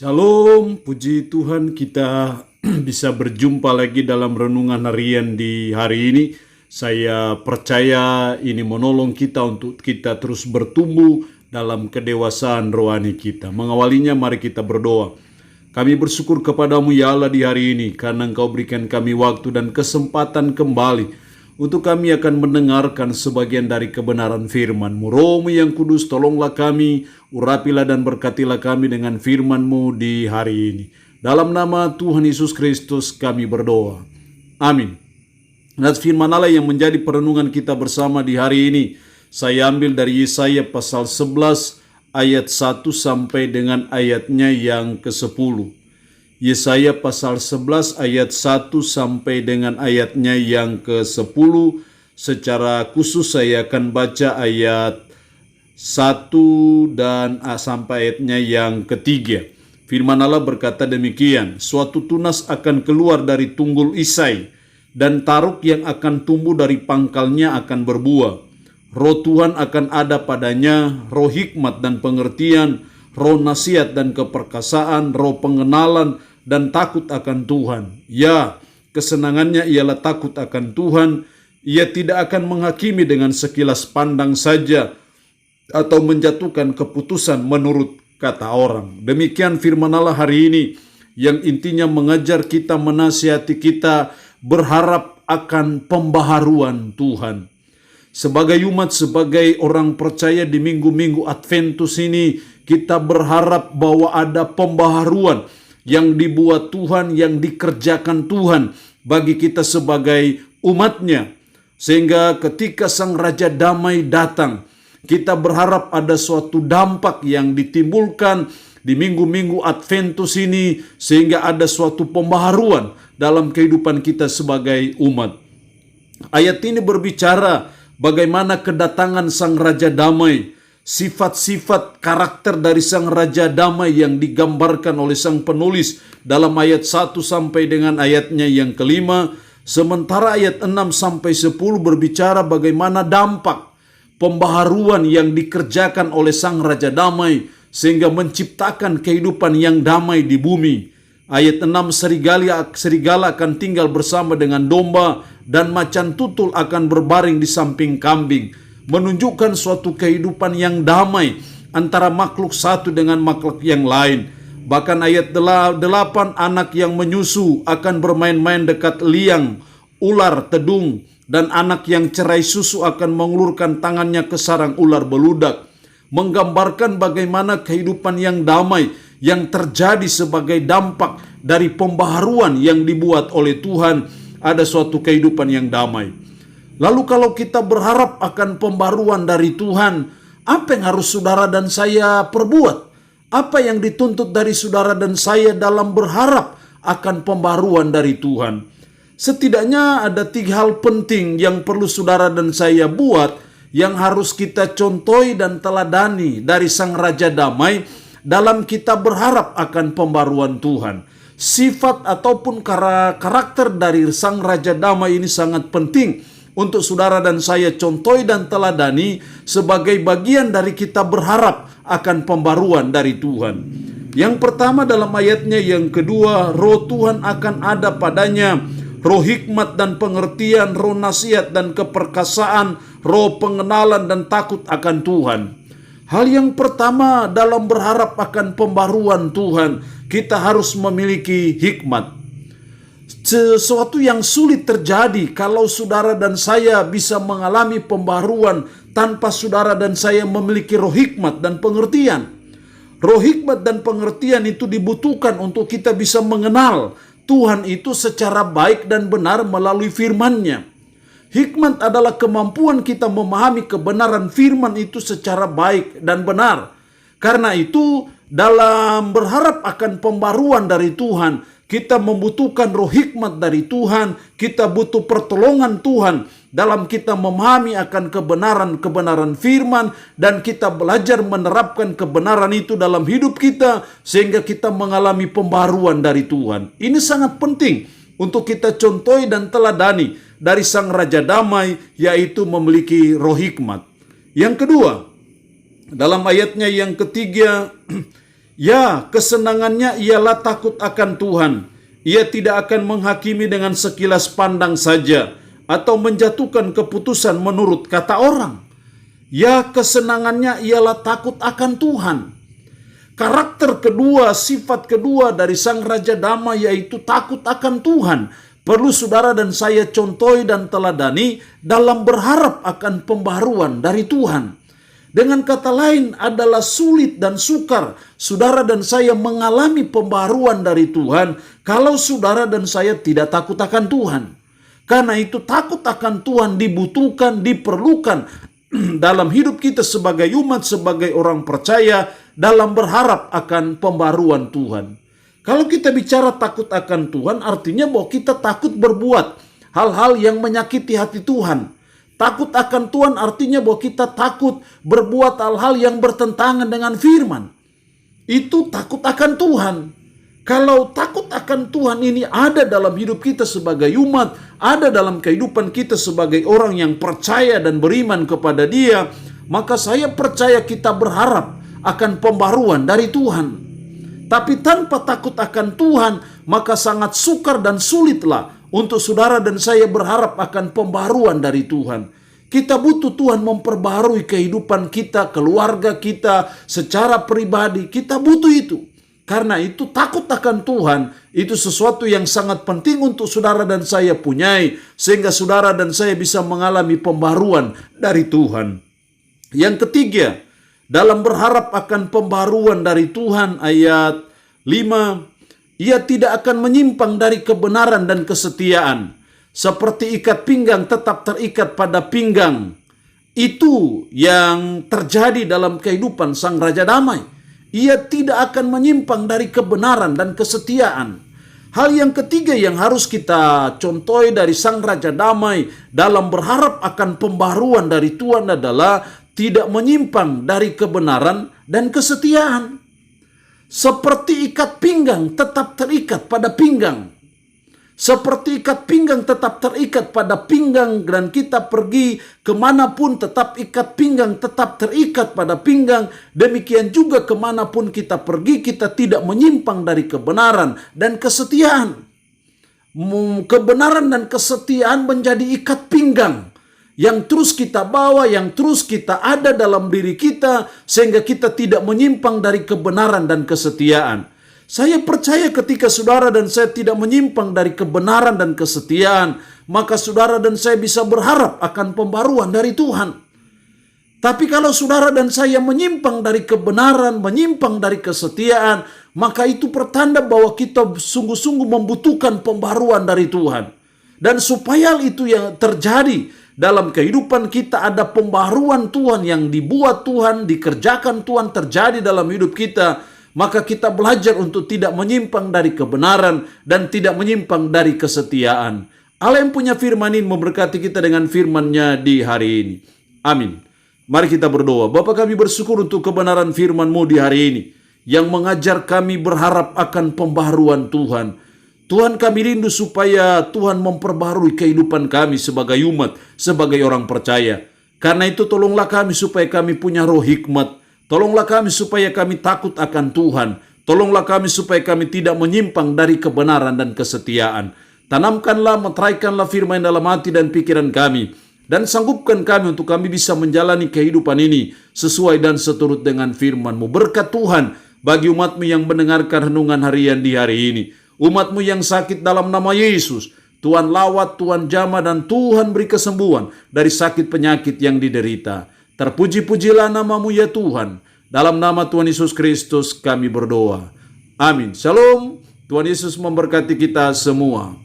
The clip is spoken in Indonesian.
Shalom, puji Tuhan kita bisa berjumpa lagi dalam renungan harian di hari ini. Saya percaya ini menolong kita untuk kita terus bertumbuh dalam kedewasaan rohani kita. Mengawalinya mari kita berdoa. Kami bersyukur kepadamu ya Allah di hari ini karena Engkau berikan kami waktu dan kesempatan kembali untuk kami akan mendengarkan sebagian dari kebenaran firman-Mu. Roh-Mu yang kudus, tolonglah kami, urapilah dan berkatilah kami dengan firman-Mu di hari ini. Dalam nama Tuhan Yesus Kristus kami berdoa. Amin. Dan firman Allah yang menjadi perenungan kita bersama di hari ini, saya ambil dari Yesaya pasal 11 ayat 1 sampai dengan ayatnya yang ke-10. Yesaya pasal 11 ayat 1 sampai dengan ayatnya yang ke-10. Secara khusus saya akan baca ayat 1 dan sampai ayatnya yang ketiga. Firman Allah berkata demikian, suatu tunas akan keluar dari tunggul Isai, dan taruk yang akan tumbuh dari pangkalnya akan berbuah. Roh Tuhan akan ada padanya, roh hikmat dan pengertian, roh nasihat dan keperkasaan, roh pengenalan dan takut akan Tuhan. Ya, kesenangannya ialah takut akan Tuhan. Ia tidak akan menghakimi dengan sekilas pandang saja atau menjatuhkan keputusan menurut kata orang. Demikian firman Allah hari ini yang intinya mengajar kita, menasihati kita berharap akan pembaharuan Tuhan. Sebagai umat, sebagai orang percaya di minggu-minggu Adventus ini, kita berharap bahwa ada pembaharuan yang dibuat Tuhan, yang dikerjakan Tuhan bagi kita sebagai umatnya. Sehingga ketika Sang Raja Damai datang, kita berharap ada suatu dampak yang ditimbulkan di minggu-minggu Adventus ini, sehingga ada suatu pembaharuan dalam kehidupan kita sebagai umat. Ayat ini berbicara bagaimana kedatangan Sang Raja Damai, sifat-sifat karakter dari Sang Raja Damai yang digambarkan oleh sang penulis dalam ayat 1 sampai dengan ayatnya yang kelima. Sementara ayat 6 sampai 10 berbicara bagaimana dampak pembaharuan yang dikerjakan oleh Sang Raja Damai sehingga menciptakan kehidupan yang damai di bumi. Ayat 6, serigala akan tinggal bersama dengan domba dan macan tutul akan berbaring di samping kambing, menunjukkan suatu kehidupan yang damai antara makhluk satu dengan makhluk yang lain. Bahkan ayat 8, anak yang menyusu akan bermain-main dekat liang, ular, tedung, dan anak yang cerai susu akan mengulurkan tangannya ke sarang ular beludak. Menggambarkan bagaimana kehidupan yang damai yang terjadi sebagai dampak dari pembaharuan yang dibuat oleh Tuhan. Ada suatu kehidupan yang damai. Lalu kalau kita berharap akan pembaruan dari Tuhan, apa yang harus saudara dan saya perbuat? Apa yang dituntut dari saudara dan saya dalam berharap akan pembaruan dari Tuhan? Setidaknya ada 3 hal penting yang perlu saudara dan saya buat, yang harus kita contohi dan teladani dari Sang Raja Damai dalam kita berharap akan pembaruan Tuhan. Sifat ataupun karakter dari Sang Raja Damai ini sangat penting untuk saudara dan saya contohi dan teladani sebagai bagian dari kita berharap akan pembaruan dari Tuhan. Yang pertama dalam ayatnya yang kedua, roh Tuhan akan ada padanya, roh hikmat dan pengertian, roh nasihat dan keperkasaan, roh pengenalan dan takut akan Tuhan. Hal yang pertama dalam berharap akan pembaruan Tuhan, kita harus memiliki hikmat. Sesuatu yang sulit terjadi kalau saudara dan saya bisa mengalami pembaharuan tanpa saudara dan saya memiliki roh hikmat dan pengertian. Roh hikmat dan pengertian itu dibutuhkan untuk kita bisa mengenal Tuhan itu secara baik dan benar melalui firman-Nya. Hikmat adalah kemampuan kita memahami kebenaran firman itu secara baik dan benar. Karena itu dalam berharap akan pembaruan dari Tuhan, kita membutuhkan roh hikmat dari Tuhan, kita butuh pertolongan Tuhan dalam kita memahami akan kebenaran firman, dan kita belajar menerapkan kebenaran itu dalam hidup kita sehingga kita mengalami pembaruan dari Tuhan. Ini sangat penting untuk kita contohi dan teladani dari Sang Raja Damai, yaitu memiliki roh hikmat. Yang kedua, dalam ayatnya yang ketiga, Ya, kesenangannya ialah takut akan Tuhan. Ia tidak akan menghakimi dengan sekilas pandang saja atau menjatuhkan keputusan menurut kata orang. Ya, kesenangannya ialah takut akan Tuhan. Karakter kedua, sifat kedua dari Sang Raja Damai yaitu takut akan Tuhan. Perlu saudara dan saya contohi dan teladani dalam berharap akan pembaharuan dari Tuhan. Dengan kata lain adalah sulit dan sukar saudara dan saya mengalami pembaharuan dari Tuhan kalau saudara dan saya tidak takut akan Tuhan. Karena itu takut akan Tuhan dibutuhkan, diperlukan dalam hidup kita sebagai umat, sebagai orang percaya dalam berharap akan pembaharuan Tuhan. Kalau kita bicara takut akan Tuhan artinya bahwa kita takut berbuat hal-hal yang menyakiti hati Tuhan. Takut akan Tuhan artinya bahwa kita takut berbuat hal-hal yang bertentangan dengan firman. Itu takut akan Tuhan. Kalau takut akan Tuhan ini ada dalam hidup kita sebagai umat, ada dalam kehidupan kita sebagai orang yang percaya dan beriman kepada Dia, maka saya percaya kita berharap akan pembaruan dari Tuhan. Tapi tanpa takut akan Tuhan, maka sangat sukar dan sulitlah untuk saudara dan saya berharap akan pembaruan dari Tuhan. Kita butuh Tuhan memperbarui kehidupan kita, keluarga kita, secara pribadi. Kita butuh itu. Karena itu takut akan Tuhan, itu sesuatu yang sangat penting untuk saudara dan saya punyai. Sehingga saudara dan saya bisa mengalami pembaruan dari Tuhan. Yang ketiga, dalam berharap akan pembaruan dari Tuhan, ayat 5, ia tidak akan menyimpang dari kebenaran dan kesetiaan. Seperti ikat pinggang tetap terikat pada pinggang. Itu yang terjadi dalam kehidupan Sang Raja Damai. Ia tidak akan menyimpang dari kebenaran dan kesetiaan. Hal yang ketiga yang harus kita contohi dari Sang Raja Damai dalam berharap akan pembaruan dari Tuhan adalah tidak menyimpang dari kebenaran dan kesetiaan. Seperti ikat pinggang tetap terikat pada pinggang. Seperti ikat pinggang tetap terikat pada pinggang dan kita pergi kemanapun tetap ikat pinggang tetap terikat pada pinggang. Demikian juga kemanapun kita pergi kita tidak menyimpang dari kebenaran dan kesetiaan. Kebenaran dan kesetiaan menjadi ikat pinggang yang terus kita bawa, yang terus kita ada dalam diri kita, sehingga kita tidak menyimpang dari kebenaran dan kesetiaan. Saya percaya ketika saudara dan saya tidak menyimpang dari kebenaran dan kesetiaan, maka saudara dan saya bisa berharap akan pembaruan dari Tuhan. Tapi kalau saudara dan saya menyimpang dari kebenaran, menyimpang dari kesetiaan, maka itu pertanda bahwa kita sungguh-sungguh membutuhkan pembaruan dari Tuhan. Dan supaya itu yang terjadi, dalam kehidupan kita ada pembaharuan Tuhan yang dibuat Tuhan, dikerjakan Tuhan terjadi dalam hidup kita. Maka kita belajar untuk tidak menyimpang dari kebenaran dan tidak menyimpang dari kesetiaan. Allah yang punya firman ini memberkati kita dengan firman-Nya di hari ini. Amin. Mari kita berdoa. Bapa, kami bersyukur untuk kebenaran firman-Mu di hari ini yang mengajar kami berharap akan pembaharuan Tuhan. Tuhan, kami rindu supaya Tuhan memperbarui kehidupan kami sebagai umat, sebagai orang percaya. Karena itu tolonglah kami supaya kami punya roh hikmat. Tolonglah kami supaya kami takut akan Tuhan. Tolonglah kami supaya kami tidak menyimpang dari kebenaran dan kesetiaan. Tanamkanlah, meteraikanlah firman dalam hati dan pikiran kami. Dan sanggupkan kami untuk kami bisa menjalani kehidupan ini sesuai dan seturut dengan firman-Mu. Berkat Tuhan bagi umat-Mu yang mendengarkan renungan harian di hari ini. Umat-Mu yang sakit dalam nama Yesus, Tuhan lawat, Tuhan jamah, dan Tuhan beri kesembuhan dari sakit penyakit yang diderita. Terpuji-pujilah nama-Mu ya Tuhan. Dalam nama Tuhan Yesus Kristus kami berdoa. Amin. Shalom. Tuhan Yesus memberkati kita semua.